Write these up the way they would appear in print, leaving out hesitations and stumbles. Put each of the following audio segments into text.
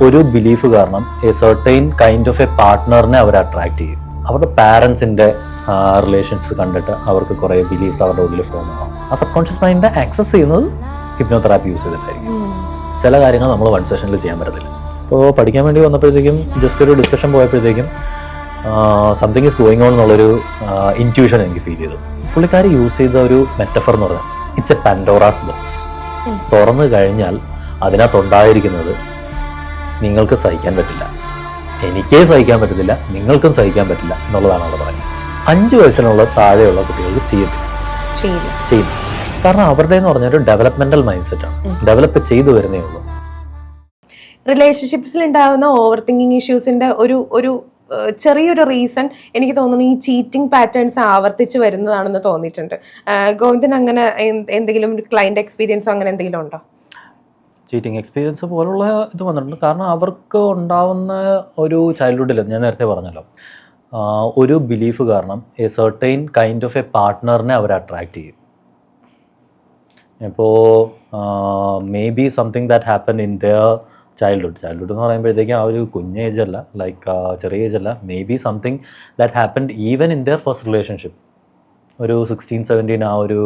ഒരു ബിലീഫ് കാരണം a certain kind of a പാർട്ട്ണറിനെ അവർ അട്രാക്ട് ചെയ്യും. അവരുടെ പാരൻസിൻ്റെ റിലേഷൻസ് കണ്ടിട്ട് അവർക്ക് കുറേ ബിലീഫ്സ് അവരുടെ ഉള്ളിൽ ഫോം ആവും. ആ സബ് കോൺഷ്യസ് മൈൻഡിനെ ആക്സസ് ചെയ്യുന്നത് ഹിപ്നോതെറാപ്പി യൂസ് ചെയ്തിട്ടായിരിക്കും. ചില കാര്യങ്ങൾ നമ്മൾ വൺ സെഷനിൽ ചെയ്യാൻ പറ്റത്തില്ല. ഇപ്പോൾ പഠിക്കാൻ വേണ്ടി വന്നപ്പോഴത്തേക്കും ജസ്റ്റ് ഒരു ഡിസ്കഷൻ പോയപ്പോഴത്തേക്കും സംതിങ് ഈസ് ഗോയിങ് ഓൺ എന്നുള്ളൊരു ഇൻറ്റ്യൂഷൻ എനിക്ക് ഫീൽ ചെയ്തു. പുള്ളിക്കാരി യൂസ് ചെയ്ത ഒരു മെറ്റഫർ എന്ന് പറഞ്ഞാൽ ഇറ്റ്സ് എ പാൻഡോറാസ് ബോക്സ്. തുറന്നു കഴിഞ്ഞാൽ അതിനകത്തുണ്ടായിരിക്കുന്നത് നിങ്ങൾക്ക് സഹിക്കാൻ പറ്റില്ല, എനിക്കേ സഹിക്കാൻ പറ്റത്തില്ല, നിങ്ങൾക്കും സഹിക്കാൻ പറ്റില്ല എന്നുള്ളതാണ് അവിടെ പറയുന്നത്. 5 വയസ്സിനുള്ള താഴെയുള്ള കുട്ടികൾക്ക് ചെയ്യില്ല. കാരണം അവരുടെ എന്ന് പറഞ്ഞൊരു ഡെവലപ്മെന്റൽ മൈൻഡ് സെറ്റാണ്, ഡെവലപ്പ് ചെയ്തു വരുന്നേ ഉള്ളൂ. റിലേഷൻഷിപ്സിൽ ഉണ്ടാകുന്ന ഓവർ തിങ്കിങ് ഇഷ്യൂസിന്റെ ഒരു ചെറിയൊരു റീസൺ എനിക്ക് തോന്നുന്നു ഈ ചീറ്റിംഗ് പാറ്റേൺസ് ആവർത്തിച്ച് വരുന്നതാണെന്ന് തോന്നിയിട്ടുണ്ട്. ഗോവിന്ദൻ അങ്ങനെ എന്തെങ്കിലും ക്ലയന്റ് എക്സ്പീരിയൻസോ അങ്ങനെ എന്തെങ്കിലും ഉണ്ടോ? ചീറ്റിംഗ് എക്സ്പീരിയൻസ് പോലുള്ള ഇത് വന്നിട്ടുണ്ട്. കാരണം അവർക്ക് ഉണ്ടാവുന്ന ഒരു ചൈൽഡ്ഹുഡിൽ ഞാൻ നേരത്തെ പറഞ്ഞല്ലോ, ഒരു ബിലീഫ് കാരണം a certain kind of a പാർട്ട്ണറിനെ അവർ അട്രാക്ട് ചെയ്യും. ഇപ്പോൾ maybe something that happen in their childhood എന്ന് പറയുമ്പോഴത്തേക്കും ആ ഒരു കുഞ്ഞ് ഏജ് അല്ല, ലൈക്ക് ചെറിയ ഏജ് അല്ല, may be something that happened even in there first relationship. ഒരു 16-17 ആ ഒരു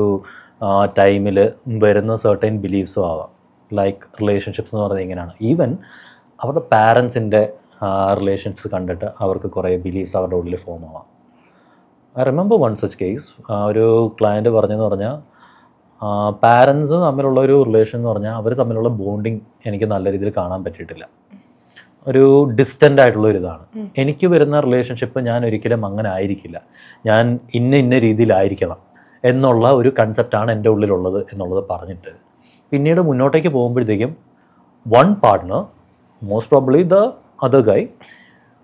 ടൈമിൽ വരുന്ന സെർട്ടൈൻ ബിലീഫ്സും ആവാം. ലൈക്ക് റിലേഷൻഷിപ്സ് എന്ന് പറയുന്നത് ഇങ്ങനെയാണ്. ഈവൻ അവരുടെ പാരൻസിൻ്റെ റിലേഷൻസ് കണ്ടിട്ട് അവർക്ക് കുറേ ബിലീഫ്സ് അവരുടെ ഉള്ളിൽ ഫോം ആവാം. I remember one such case. ഒരു ക്ലയൻറ്റ് പറഞ്ഞെന്ന് പറഞ്ഞാൽ പാരൻസ് തമ്മിലുള്ള ഒരു റിലേഷൻ എന്ന് പറഞ്ഞാൽ അവർ തമ്മിലുള്ള ബോണ്ടിങ് എനിക്ക് നല്ല രീതിയിൽ കാണാൻ പറ്റിയിട്ടില്ല. ഒരു ഡിസ്റ്റൻ്റ് ആയിട്ടുള്ള ഒരു ഇതാണ്. എനിക്ക് വരുന്ന റിലേഷൻഷിപ്പ് ഞാൻ ഒരിക്കലും അങ്ങനെ ആയിരിക്കില്ല, ഞാൻ ഇന്ന രീതിയിലായിരിക്കണം എന്നുള്ള ഒരു കൺസെപ്റ്റാണ് എൻ്റെ ഉള്ളിലുള്ളത് എന്നുള്ളത് പറഞ്ഞിട്ട് പിന്നീട് മുന്നോട്ടേക്ക് പോകുമ്പോഴത്തേക്കും one partner, most probably the other Guy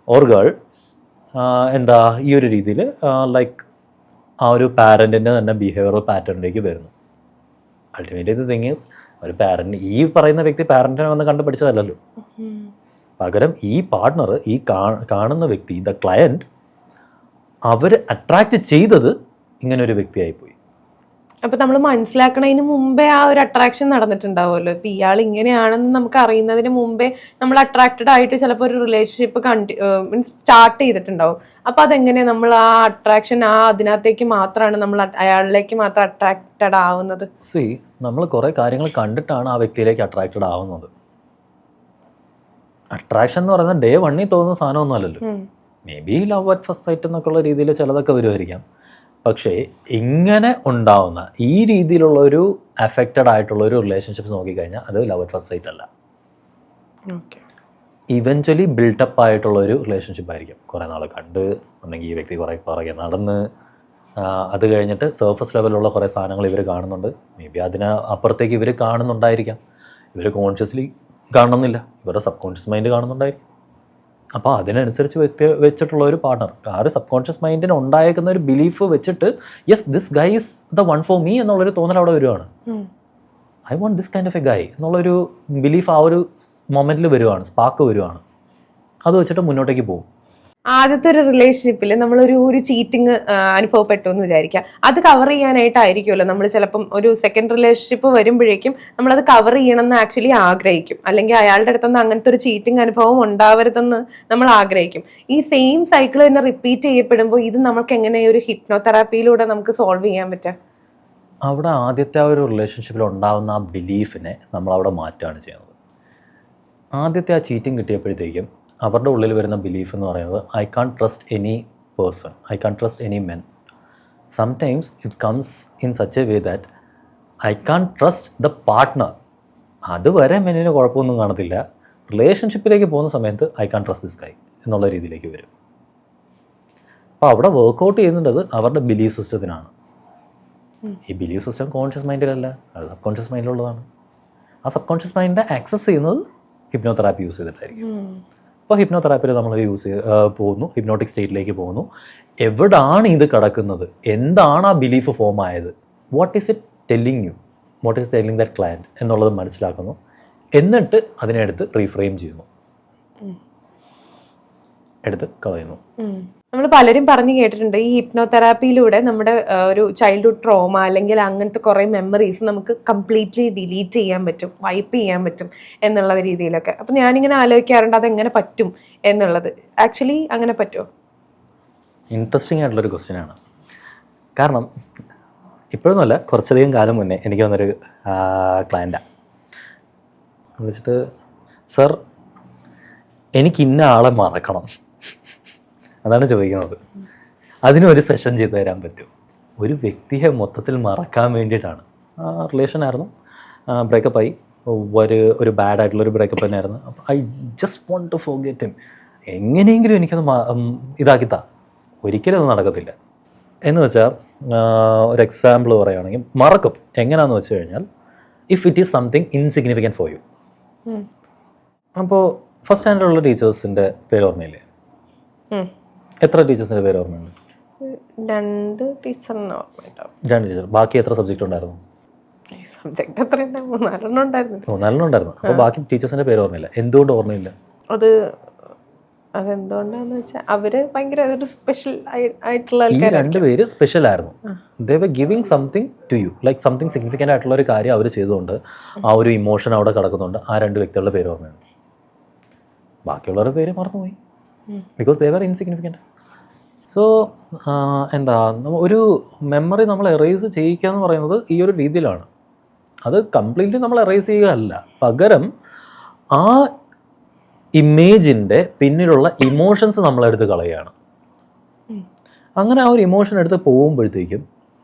or girl, എന്താ ഈ ഒരു രീതിയിൽ ലൈക്ക് ആ ഒരു പാരൻറ്റിൻ്റെ തന്നെ ബിഹേവിയറൽ പാറ്റേണിലേക്ക് വരുന്നു. അൾട്ടിമേറ്റ്ലി ദ തിങ് ഈസ്, ഒരു പാരൻറ്റ്, ഈ പറയുന്ന വ്യക്തി പാരൻറ്റിനെ വന്ന് കണ്ടു പഠിച്ചതല്ലല്ലോ. പകരം ഈ പാർട്ട്ണർ, ഈ കാണുന്ന വ്യക്തി, ദ ക്ലയൻറ്റ്, അവർ അട്രാക്റ്റ് ചെയ്തത് ഇങ്ങനെ ഒരു വ്യക്തിയായിപ്പോയി. അപ്പൊ നമ്മൾ മനസ്സിലാക്കണതിന് മുമ്പേ ആ ഒരു അട്രാക്ഷൻ നടന്നിട്ടുണ്ടാവുമല്ലോ. ഇപ്പൊ ഇയാൾ ഇങ്ങനെയാണെന്ന് നമുക്ക് അറിയുന്നതിന് മുമ്പേ നമ്മൾ അട്രാക്റ്റഡ് ആയിട്ട് ചിലപ്പോൾ ഒരു റിലേഷൻഷിപ്പ് സ്റ്റാർട്ട് ചെയ്തിട്ടുണ്ടാവും. അപ്പൊ അതെങ്ങനെയാ നമ്മൾ ആ അട്രാക്ഷൻ അതിനകത്തേക്ക് മാത്രമാണ് നമ്മൾ അയാളിലേക്ക് മാത്രം അട്രാക്റ്റഡ് ആവുന്നത്? നമ്മൾ കുറെ കാര്യങ്ങൾ കണ്ടിട്ടാണ് ആ വ്യക്തിയിലേക്ക് അട്രാക്റ്റഡ് ആവുന്നത്. അട്രാക്ഷൻ എന്ന് പറയുന്നത് ഡേ 1 തോന്നുന്ന സാധനമൊന്നും അല്ലല്ലോ. May be love at first sight എന്നൊക്കെ ഉള്ള രീതിയിൽ ചിലതൊക്കെ വരുമായിരിക്കാം. പക്ഷേ ഇങ്ങനെ ഉണ്ടാവുന്ന ഈ രീതിയിലുള്ള ഒരു അഫക്റ്റഡ് ആയിട്ടുള്ള ഒരു റിലേഷൻഷിപ്സ് നോക്കിക്കഴിഞ്ഞാൽ അത് ലവ് അറ്റ് ഫസ്റ്റ് സൈറ്റ് അല്ല. ഇവഞ്ച്വലി ബിൽട്ടപ്പ് ആയിട്ടുള്ള ഒരു റിലേഷൻഷിപ്പ് ആയിരിക്കും. കുറേ നാൾ കണ്ട് ഉണ്ടെങ്കിൽ ഈ വ്യക്തി കുറേ പുറകെ നടന്ന് അത് കഴിഞ്ഞിട്ട് സർഫസ് ലെവലുള്ള കുറേ സാധനങ്ങൾ ഇവർ കാണുന്നുണ്ട്. മേ ബി അതിന് അപ്പുറത്തേക്ക് ഇവർ കാണുന്നുണ്ടായിരിക്കാം. ഇവർ കോൺഷ്യസ്ലി കാണുന്നില്ല, ഇവരുടെ സബ് കോൺഷ്യസ് മൈൻഡ് കാണുന്നുണ്ടായിരിക്കും. അപ്പോൾ അതിനനുസരിച്ച് വെച്ചിട്ടുള്ള ഒരു പാർട്ണർ, ആ ഒരു സബ് കോൺഷ്യസ് മൈൻഡിന് ഉണ്ടായേക്കുന്ന ഒരു ബിലീഫ് വെച്ചിട്ട് yes this guy is the one for me എന്നുള്ളൊരു തോന്നൽ അവിടെ വരുവാണ്. I want this kind of a guy എന്നുള്ളൊരു ബിലീഫ് ആ ഒരു മൊമെൻറ്റിൽ വരുവാണ്, സ്പാർക്ക് വരുവാണ്. അത് വെച്ചിട്ട് മുന്നോട്ടേക്ക് പോകും. ആദ്യത്തെ ഒരു റിലേഷൻഷിപ്പിൽ നമ്മളൊരു ചീറ്റിംഗ് അനുഭവപ്പെട്ടു എന്ന് വിചാരിക്കുക. അത് കവർ ചെയ്യാനായിട്ടായിരിക്കുമല്ലോ നമ്മൾ ചിലപ്പം ഒരു സെക്കൻഡ് റിലേഷൻഷിപ്പ് വരുമ്പോഴേക്കും നമ്മളത് കവർ ചെയ്യണമെന്ന് ആക്ച്വലി ആഗ്രഹിക്കും. അല്ലെങ്കിൽ അയാളുടെ അടുത്തുനിന്ന് അങ്ങനത്തെ ഒരു ചീറ്റിംഗ് അനുഭവം ഉണ്ടാവരുതെന്ന് നമ്മൾ ആഗ്രഹിക്കും. ഈ സെയിം സൈക്കിൾ തന്നെ റിപ്പീറ്റ് ചെയ്യപ്പെടുമ്പോൾ ഇത് നമുക്ക് എങ്ങനെ ഒരു ഹിപ്നോതെറാപ്പിയിലൂടെ നമുക്ക് സോൾവ് ചെയ്യാൻ പറ്റുക? അവിടെ ആദ്യത്തെ ആ ഒരു റിലേഷൻഷിപ്പിൽ ഉണ്ടാകുന്ന ആ ബിലീഫിനെ നമ്മളവിടെ മാറ്റുകയാണ് ചെയ്യുന്നത്. ആദ്യത്തെ ആ ചീറ്റിംഗ് കിട്ടിയപ്പോഴത്തേക്കും അവരുടെ ഉള്ളിൽ വരുന്ന ബിലീഫ് എന്ന് പറയുന്നത് I can't trust any person, I can't trust any men. Sometimes it comes in such a way that I can't trust the partner. അതുവരെ മെന്നിന് കുഴപ്പമൊന്നും കാണത്തില്ല. റിലേഷൻഷിപ്പിലേക്ക് പോകുന്ന സമയത്ത് I can't trust this guy എന്നുള്ള രീതിയിലേക്ക് വരും. അപ്പോൾ അവിടെ വർക്കൗട്ട് ചെയ്യുന്നത് അവരുടെ ബിലീഫ് സിസ്റ്റത്തിനാണ്. ഈ ബിലീഫ് സിസ്റ്റം കോൺഷ്യസ് മൈൻഡിലല്ല, അത് സബ് കോൺഷ്യസ് മൈൻഡിലുള്ളതാണ്. ആ സബ് കോൺഷ്യസ് മൈൻഡിനെ ആക്സസ് ചെയ്യുന്നത് ഹിപ്നോതെറാപ്പി യൂസ് ചെയ്തിട്ടായിരിക്കും. അപ്പോൾ ഹിപ്നോതെറാപ്പിയിൽ നമ്മൾ പോകുന്നു, ഹിപ്നോട്ടിക് സ്റ്റേറ്റിലേക്ക് പോകുന്നു. എവിടാണ് ഇത് കിടക്കുന്നത്, എന്താണ് ആ ബിലീഫ് ഫോം ആയത്, what is it telling you, what is telling that client എന്നുള്ളത് മനസ്സിലാക്കുന്നു. എന്നിട്ട് അതിനെടുത്ത് റീഫ്രെയിം ചെയ്യുന്നു, എടുത്ത് കളയുന്നു. നമ്മൾ പലരും പറഞ്ഞു കേട്ടിട്ടുണ്ട് ഈ ഹിപ്നോതെറാപ്പിയിലൂടെ നമ്മുടെ ഒരു ചൈൽഡ്ഹുഡ് ട്രോമ അല്ലെങ്കിൽ അങ്ങനത്തെ കുറേ മെമ്മറീസ് നമുക്ക് കംപ്ലീറ്റ്ലി ഡിലീറ്റ് ചെയ്യാൻ പറ്റും, വൈപ്പ് ചെയ്യാൻ പറ്റും എന്നുള്ള രീതിയിലൊക്കെ. അപ്പം ഞാനിങ്ങനെ ആലോചിക്കാറുണ്ട് അതെങ്ങനെ പറ്റും എന്നുള്ളത്. ആക്ച്വലി അങ്ങനെ പറ്റുമോ? ഇൻട്രസ്റ്റിംഗ് ആയിട്ടുള്ളൊരു ക്വസ്റ്റ്യനാണ്. കാരണം ഇപ്പോഴൊന്നുമല്ല, കുറച്ചധികം കാലം മുന്നേ എനിക്ക് വന്നൊരു ക്ലയൻറ്റാണ് വിളിച്ചിട്ട്, സർ എനിക്ക് ഇന്ന ആളെ മറക്കണം, അതാണ് ചോദിക്കുന്നത്. അതിനൊരു സെഷൻ ചെയ്തു തരാൻ പറ്റും. ഒരു വ്യക്തിയെ മൊത്തത്തിൽ മറക്കാൻ വേണ്ടിയിട്ടാണ്. റിലേഷനായിരുന്നു, ബ്രേക്കപ്പായി, ഒരു ബാഡ് ആയിട്ടുള്ളൊരു ബ്രേക്കപ്പ് തന്നെയായിരുന്നു. അപ്പം I just want to forget him. എങ്ങനെയെങ്കിലും എനിക്കത് ഇതാക്കിത്താ. ഒരിക്കലും അത് നടക്കത്തില്ല. എന്ന് വെച്ചാൽ ഒരു എക്സാമ്പിൾ പറയുകയാണെങ്കിൽ മറക്കും. എങ്ങനെയാണെന്ന് വെച്ച് കഴിഞ്ഞാൽ, if it is something insignificant for you. അപ്പോൾ ഫസ്റ്റ് സ്റ്റാൻഡേർഡിലുള്ള ടീച്ചേഴ്സിൻ്റെ പേര് ഓർമ്മയില്ലേ? എത്ര ടീച്ചേഴ്സിൻ്റെ പേര് ഓർമ്മയുണ്ട്? 2 ടീച്ചറിന് ഓർമ്മയുണ്ടാവും. 2 ടീച്ചർ. ബാക്കി എത്ര സബ്ജക്റ്റ് ഉണ്ടായിരുന്നു? സബ്ജക്ട് എത്ര? 3-4 ഉണ്ടായിരുന്നു. 4 ഉണ്ടായിരുന്നു. അപ്പോൾ ബാക്കി ടീച്ചേഴ്സിൻ്റെ പേര് ഓർമ്മയില്ല. എന്തുകൊണ്ട് ഓർമ്മയില്ല? അതെന്തുകൊണ്ടാന്ന് വെച്ചാൽ അവര് ഭയങ്കര ഒരു സ്പെഷ്യൽ ആയിട്ടുള്ള ഈ 2 പേര് സ്പെഷ്യൽ ആയിരുന്നു. They were giving something to you, like something significant ആയിട്ടുള്ള ഒരു കാര്യം അവർ ചെയ്തുകൊണ്ട് ആ ഒരു ഇമോഷൻ അവിടെ കിടക്കുന്നുണ്ട്. ആ 2 വ്യക്തികളുടെ പേര് ഓർമ്മയുണ്ട്. ബാക്കിയുള്ളവരുടെ പേര് മറന്നുപോയി, because they were insignificant. So എന്താ, ഒരു മെമ്മറി നമ്മൾ എറേസ് ചെയ്യിക്കുക എന്ന് പറയുന്നത് ഈ ഒരു രീതിയിലാണ്. അത് കംപ്ലീറ്റ്ലി നമ്മൾ എറേസ് ചെയ്യുക അല്ല, പകരം ആ ഇമേജിൻ്റെ പിന്നിലുള്ള ഇമോഷൻസ് നമ്മളെടുത്ത് കളയുകയാണ്. അങ്ങനെ ആ ഒരു ഇമോഷൻ എടുത്ത് പോകുമ്പോഴത്തേക്കും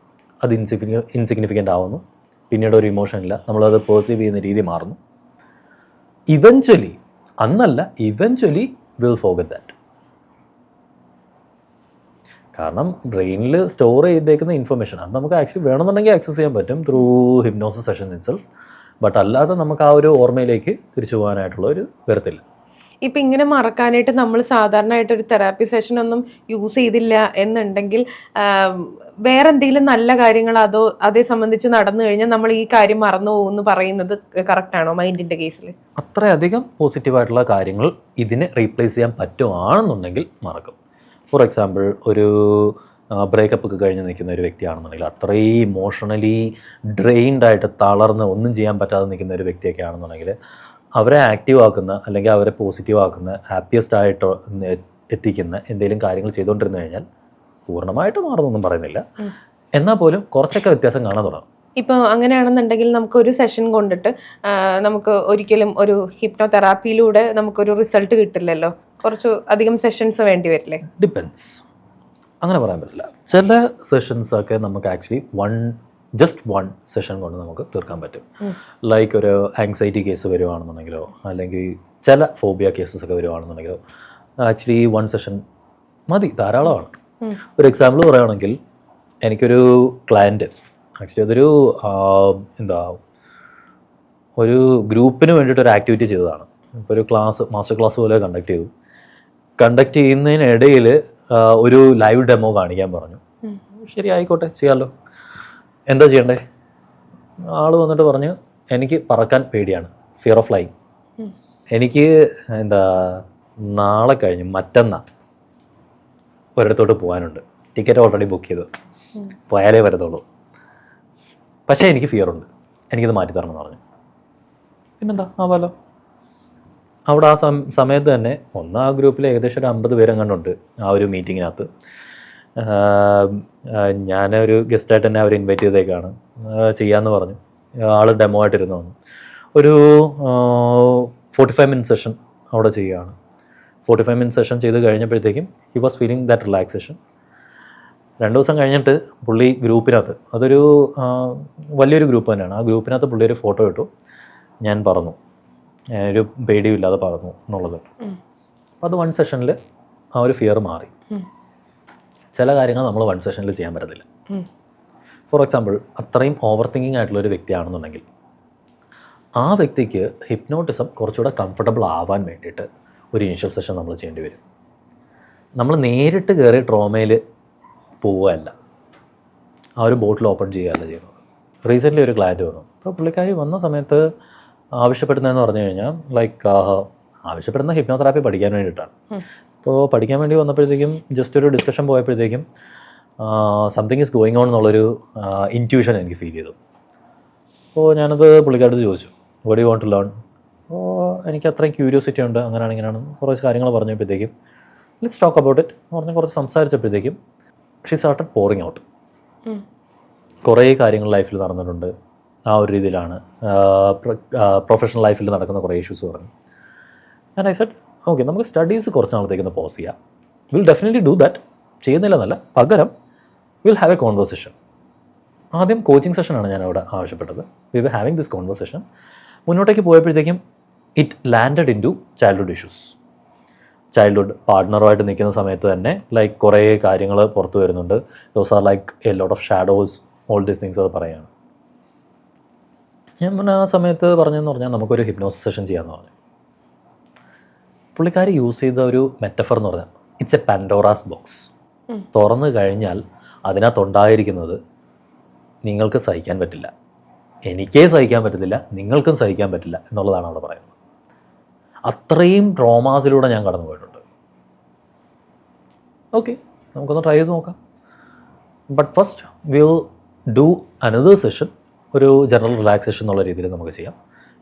അത് ഇൻസിഗ്നിഫിക്കൻ്റ് ആവുന്നു. പിന്നീട് ഒരു ഇമോഷൻ ഇല്ല, നമ്മളത് പെർസീവ് ചെയ്യുന്ന രീതി മാറുന്നു. Eventually will forget that. കാരണം ബ്രെയിനിൽ സ്റ്റോർ ചെയ്തേക്കുന്ന ഇൻഫർമേഷൻ അത് നമുക്ക് ആക്ച്വലി വേണമെന്നുണ്ടെങ്കിൽ ആക്സസ് ചെയ്യാൻ പറ്റും through hypnosis session itself. But അല്ലാതെ നമുക്ക് ആ ഒരു ഓർമ്മയിലേക്ക് തിരിച്ചു പോകാനായിട്ടുള്ള ഒരു വരത്തില്ല. ഇപ്പം ഇങ്ങനെ മറക്കാനായിട്ട് നമ്മൾ സാധാരണയായിട്ട് ഒരു തെറാപ്പി സെഷൻ ഒന്നും യൂസ് ചെയ്തില്ല എന്നുണ്ടെങ്കിൽ വേറെ എന്തെങ്കിലും നല്ല കാര്യങ്ങൾ അതേ സംബന്ധിച്ച് നടന്നു കഴിഞ്ഞാൽ നമ്മൾ ഈ കാര്യം മറന്നു പോകുമെന്ന് പറയുന്നത് കറക്റ്റാണോ മൈൻഡിൻ്റെ കേസിൽ? അത്രയധികം പോസിറ്റീവായിട്ടുള്ള കാര്യങ്ങൾ ഇതിനെ റീപ്ലേസ് ചെയ്യാൻ പറ്റുവാണെന്നുണ്ടെങ്കിൽ മറക്കും. ഫോർ എക്സാമ്പിൾ, ഒരു ബ്രേക്കപ്പ് ഒക്കെ കഴിഞ്ഞ് നിൽക്കുന്ന ഒരു വ്യക്തിയാണെന്നുണ്ടെങ്കിൽ, അത്രയും ഇമോഷണലി ഡ്രെയിൻഡ് ആയിട്ട് തളർന്ന് ഒന്നും ചെയ്യാൻ പറ്റാതെ നിൽക്കുന്ന ഒരു വ്യക്തിയൊക്കെ ആണെന്നുണ്ടെങ്കിൽ, അവരെ ആക്റ്റീവ് ആക്കുന്ന അല്ലെങ്കിൽ അവരെ പോസിറ്റീവ് ആക്കുന്ന ഹാപ്പിയസ്റ്റ് ആയിട്ട് എത്തിക്കുന്ന എന്തെങ്കിലും കാര്യങ്ങൾ ചെയ്തുകൊണ്ടിരുന്നു കഴിഞ്ഞാൽ പൂർണ്ണമായിട്ട് മാറുന്നൊന്നും പറയുന്നില്ല, എന്നാൽ പോലും കുറച്ചൊക്കെ വ്യത്യാസം കാണാൻ തുടങ്ങും. ഇപ്പോൾ അങ്ങനെയാണെന്നുണ്ടെങ്കിൽ നമുക്കൊരു സെഷൻ കൊണ്ടിട്ട് നമുക്ക് ഒരിക്കലും ഒരു ഹിപ്നോതെറാപ്പിയിലൂടെ നമുക്കൊരു റിസൾട്ട് കിട്ടില്ലല്ലോ, കുറച്ച് അധികം സെഷൻസ് വേണ്ടി വരില്ലേ? ഡിപ്പെൻസ്, അങ്ങനെ പറയാൻ പറ്റില്ല. ചില സെഷൻസൊക്കെ നമുക്ക് ആക്ച്വലി ജസ്റ്റ് വൺ സെഷൻ കൊണ്ട് നമുക്ക് തീർക്കാൻ പറ്റും. ലൈക്ക് ഒരു ആങ്സൈറ്റി കേസ് വരുവാണെന്നുണ്ടെങ്കിലോ അല്ലെങ്കിൽ ചില ഫോബിയ കേസസ് ഒക്കെ വരുവാണെന്നുണ്ടെങ്കിലോ ആക്ച്വലി 1 സെഷൻ മതി, ധാരാളമാണ്. ഒരു എക്സാമ്പിൾ പറയുകയാണെങ്കിൽ, എനിക്കൊരു ക്ലയൻറ്റ് ആക്ച്വലി അതൊരു ഒരു ഗ്രൂപ്പിന് വേണ്ടിയിട്ട് ഒരു ആക്ടിവിറ്റി ചെയ്തതാണ്. ഇപ്പോൾ ഒരു മാസ്റ്റർ ക്ലാസ് പോലെ കണ്ടക്ട് ചെയ്യുന്നതിനിടയിൽ ഒരു ലൈവ് ഡെമോ കാണിക്കാൻ പറഞ്ഞു. ശരി, ആയിക്കോട്ടെ, ചെയ്യാമല്ലോ. എന്താ ചെയ്യണ്ടേ? ആൾ വന്നിട്ട് പറഞ്ഞു, എനിക്ക് പറക്കാൻ പേടിയാണ്, ഫിയർ ഓഫ് ഫ്ലൈങ്. എനിക്ക് നാളെ കഴിഞ്ഞ് മറ്റന്നാൾ ഒരിടത്തോട്ട് പോകാനുണ്ട്, ടിക്കറ്റ് ഓൾറെഡി ബുക്ക് ചെയ്തു, പോയാലേ വരത്തുള്ളൂ, പക്ഷേ എനിക്ക് ഫിയറുണ്ട്, എനിക്കിത് മാറ്റിത്തരണം എന്ന് പറഞ്ഞു. പിന്നെന്താ, ആവാലോ. അവിടെ ആ സമയത്ത് തന്നെ ആ ഗ്രൂപ്പിൽ ഏകദേശം ഒരു 50 പേരെങ്ങാണ്ടുണ്ട് ആ ഒരു മീറ്റിങ്ങിനകത്ത്. ഞാനൊരു ഗസ്റ്റായിട്ട് തന്നെ അവർ ഇൻവൈറ്റ് ചെയ്തേക്കാണ്, ചെയ്യാമെന്ന് പറഞ്ഞു. ആൾ ഡെമോ ആയിട്ടിരുന്ന് വന്നു. ഒരു 45 മിനിറ്റ് സെഷൻ അവിടെ ചെയ്യുകയാണ്. 45 മിനിറ്റ് സെഷൻ ചെയ്ത് കഴിഞ്ഞപ്പോഴത്തേക്കും he was feeling that relaxation. 2 ദിവസം കഴിഞ്ഞിട്ട് പുള്ളി ഗ്രൂപ്പിനകത്ത്, അതൊരു വലിയൊരു ഗ്രൂപ്പ് തന്നെയാണ്, ആ ഗ്രൂപ്പിനകത്ത് പുള്ളി ഒരു ഫോട്ടോ ഇട്ടു. ഞാൻ പറഞ്ഞു, ഒരു പേടിയും ഇല്ലാതെ പറഞ്ഞു എന്നുള്ളത്. അപ്പോൾ അത് 1 സെഷനിൽ ആ ഒരു ഫിയർ മാറി. ചില കാര്യങ്ങൾ നമ്മൾ 1 സെഷനിൽ ചെയ്യാൻ പറ്റത്തില്ല. ഫോർ എക്സാമ്പിൾ, അത്രയും ഓവർ തിങ്കിങ് ആയിട്ടുള്ളൊരു വ്യക്തിയാണെന്നുണ്ടെങ്കിൽ ആ വ്യക്തിക്ക് ഹിപ്നോട്ടിസം കുറച്ചുകൂടെ കംഫർട്ടബിൾ ആവാൻ വേണ്ടിയിട്ട് ഒരു ഇനിഷ്യൽ സെഷൻ നമ്മൾ ചെയ്യേണ്ടി വരും. നമ്മൾ നേരിട്ട് കയറി ട്രോമയിൽ പോവുകയല്ല, ആ ഒരു ബോട്ടിൽ ഓപ്പൺ ചെയ്യുകയല്ല ചെയ്യുന്നത്. റീസെൻ്റ്ലി ഒരു ക്ലയൻറ്റ് വന്നു. അപ്പോൾ പുള്ളിക്കാരി വന്ന സമയത്ത് ആവശ്യപ്പെടുന്നതെന്ന് പറഞ്ഞു കഴിഞ്ഞാൽ, ലൈക്ക് ആവശ്യപ്പെടുന്ന ഹിപ്നോതെറാപ്പി പഠിക്കാൻ വേണ്ടിയിട്ടാണ്. അപ്പോൾ പഠിക്കാൻ വേണ്ടി വന്നപ്പോഴത്തേക്കും ജസ്റ്റ് ഒരു ഡിസ്കഷൻ പോയപ്പോഴത്തേക്കും സംതിങ് ഈസ് ഗോയിങ് ഓൺ എന്നുള്ളൊരു ഇൻറ്റ്യൂഷൻ എനിക്ക് ഫീൽ ചെയ്തു. അപ്പോൾ ഞാനത് പുള്ളിക്കാരടുത്ത് ചോദിച്ചു, what you want to learn? അപ്പോൾ എനിക്ക് അത്രയും ക്യൂരിയോസിറ്റി ഉണ്ട്, അങ്ങനെയാണ് ഇങ്ങനെയാണ് കുറച്ച് കാര്യങ്ങൾ പറഞ്ഞപ്പോഴത്തേക്കും ലെറ്റ്സ് ടോക്ക് അബൌട്ട് ഇറ്റ് എന്ന് പറഞ്ഞ് കുറച്ച് സംസാരിച്ചപ്പോഴത്തേക്കും ഷീ സ്റ്റാർട്ടഡ് പോറിങ് ഔട്ട്. കുറേ കാര്യങ്ങൾ ലൈഫിൽ നടന്നിട്ടുണ്ട്, ആ ഒരു രീതിയിലാണ് പ്രൊഫഷണൽ ലൈഫിൽ നടക്കുന്ന കുറേ ഇഷ്യൂസ് പറഞ്ഞു. ആൻഡ് ഐ സെഡ് ഓക്കെ, നമുക്ക് സ്റ്റഡീസ് കുറച്ച് നാളത്തേക്കൊന്ന് പോസ് ചെയ്യാം. Will definitely do that. ചെയ്യുന്നില്ല എന്നല്ല, പകരം വിൽ ഹാവ് എ കോൺവെർസേഷൻ. ആദ്യം കോച്ചിങ് സെഷനാണ് ഞാൻ അവിടെ ആവശ്യപ്പെട്ടത്. We were having this conversation. മുന്നോട്ടേക്ക് പോയപ്പോഴത്തേക്കും it landed into childhood issues. Childhood പാർട്ട്ണറുമായിട്ട് നിൽക്കുന്ന സമയത്ത് തന്നെ ലൈക്ക് കുറേ കാര്യങ്ങൾ പുറത്തു വരുന്നുണ്ട്. Those are like a lot of shadows, all these things അത് പറയുകയാണ്. ഞാൻ മുന്നേ ആ സമയത്ത് പറഞ്ഞതെന്ന് പറഞ്ഞാൽ നമുക്കൊരു ഹിപ്നോസിസ് സെഷൻ ചെയ്യാമെന്ന് പറഞ്ഞു. പുള്ളിക്കാർ യൂസ് ചെയ്ത ഒരു മെറ്റഫർ എന്ന് പറഞ്ഞാൽ ഇറ്റ്സ് എ പാൻഡോറാസ് ബോക്സ്. തുറന്നു കഴിഞ്ഞാൽ അതിനകത്തുണ്ടായിരിക്കുന്നത് നിങ്ങൾക്ക് സഹിക്കാൻ പറ്റില്ല, എനിക്കേ സഹിക്കാൻ പറ്റത്തില്ല, നിങ്ങൾക്കും സഹിക്കാൻ പറ്റില്ല എന്നുള്ളതാണ് അവിടെ പറയുന്നത്. അത്രയും ട്രോമാസിലൂടെ ഞാൻ കടന്നു പോയിട്ടുണ്ട്. ഓക്കെ, നമുക്കൊന്ന് ട്രൈ ചെയ്ത് നോക്കാം. But first will do another session, ഒരു ജനറൽ റിലാക്സേഷൻ എന്നുള്ള രീതിയിൽ നമുക്ക് ചെയ്യാം,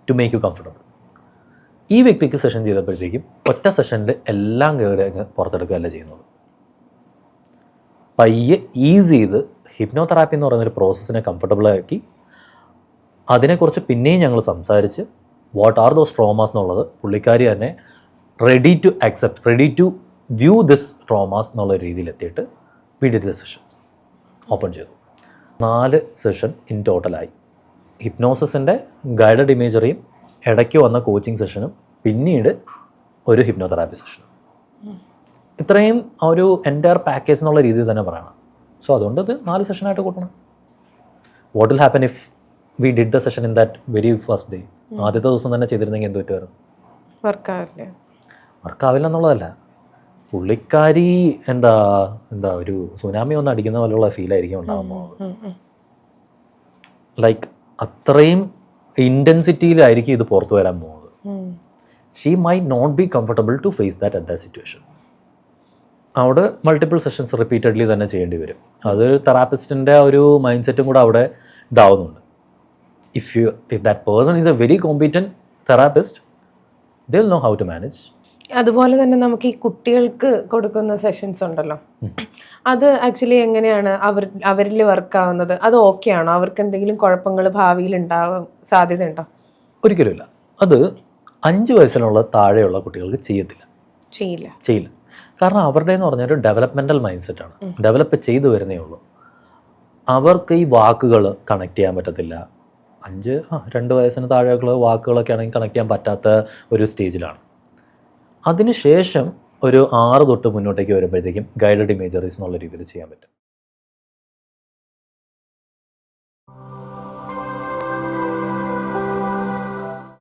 ടു മേക്ക് യു കംഫർട്ടബിൾ. ഈ വ്യക്തിക്ക് സെഷൻ ചെയ്തപ്പോഴത്തേക്കും ഒറ്റ സെഷനിൽ എല്ലാം കയറി അങ്ങ് പുറത്തെടുക്കുകയല്ല ചെയ്യുന്നത്. പയ്യെ ഈസ് ചെയ്ത് ഹിപ്നോതെറാപ്പി എന്ന് പറയുന്നൊരു പ്രോസസ്സിനെ കംഫർട്ടബിളാക്കി അതിനെക്കുറിച്ച് പിന്നെയും ഞങ്ങൾ സംസാരിച്ച് വാട്ട് ആർ ദോസ് ട്രോമാസ് എന്നുള്ളത് പുള്ളിക്കാരി തന്നെ ready to accept, ready to view this traumas എന്നുള്ള രീതിയിൽ എത്തിയിട്ട് we did the session open ചെയ്തു. 4 സെഷൻ ഇൻ ടോട്ടലായി. ഹിപ്നോസിസിൻ്റെ ഗൈഡഡ് ഇമേജറിയും ഇടയ്ക്ക് വന്ന കോച്ചിങ് സെഷനും പിന്നീട് ഒരു ഹിപ്നോതെറാപ്പി സെഷനും. ഇത്രയും ഒരു എൻറ്റയർ പാക്കേജ് എന്നുള്ള രീതിയിൽ തന്നെ പറയണം. സോ അതുകൊണ്ട് ഇത് 4 സെഷനായിട്ട് കൂട്ടണം. What will happen if we did the session in that very first day? ആദ്യത്തെ ദിവസം തന്നെ ചെയ്തിരുന്നെങ്കിൽ എന്ത് പറ്റുമായിരുന്നു? വർക്കാവില്ല എന്നുള്ളതല്ല, പുള്ളിക്കാരി എന്താ ഒരു സുനാമി ഒന്ന് അടിക്കുന്ന പോലെയുള്ള ഫീലായിരിക്കും ഉണ്ടാകുന്നത്. ലൈക്ക് അത്രയും ഇൻറ്റൻസിറ്റിയിലായിരിക്കും ഇത് പുറത്തു വരാൻ പോകുന്നത്. She might not be comfortable to face that at that situation. അവിടെ മൾട്ടിപ്പിൾ സെഷൻസ് റിപ്പീറ്റഡ്ലി തന്നെ ചെയ്യേണ്ടി വരും. അത് തെറാപ്പിസ്റ്റിൻ്റെ ഒരു മൈൻഡ് സെറ്റും കൂടെ അവിടെ ഇതാവുന്നുണ്ട്. If that person is a very competent therapist, they will know how to manage. അതുപോലെ തന്നെ നമുക്ക് ഈ കുട്ടികൾക്ക് കൊടുക്കുന്ന സെഷൻസ് ഉണ്ടല്ലോ, അത് ആക്ച്വലി എങ്ങനെയാണ് അവരിൽ വർക്കാവുന്നത്? അത് ഓക്കെ ആണോ? അവർക്ക് എന്തെങ്കിലും കുഴപ്പങ്ങൾ ഭാവിയിൽ ഉണ്ടാവാൻ സാധ്യതയുണ്ടോ? ഒരിക്കലുമില്ല. അത് 5 വയസ്സിനുള്ള താഴെയുള്ള കുട്ടികൾക്ക് ചെയ്യില്ല. കാരണം അവരുടെ എന്ന് പറഞ്ഞാൽ ഒരു ഡെവലപ്മെൻ്റൽ മൈൻഡ് സെറ്റാണ്, ഡെവലപ്പ് ചെയ്തു വരുന്നേ ഉള്ളൂ. അവർക്ക് ഈ വാക്കുകൾ കണക്ട് ചെയ്യാൻ പറ്റത്തില്ല. 2 വയസ്സിന് താഴെയുള്ള വാക്കുകളൊക്കെ ആണെങ്കിൽ കണക്ട് ചെയ്യാൻ പറ്റാത്ത ഒരു സ്റ്റേജിലാണ്. അതിനുശേഷം ഒരു 6 തൊട്ട് മുന്നോട്ടേക്ക് വരുമ്പോഴത്തേക്കും ഗൈഡഡ് ഇമേജറീസ് എന്നുള്ള രീതിയിൽ ചെയ്യാൻ പറ്റും.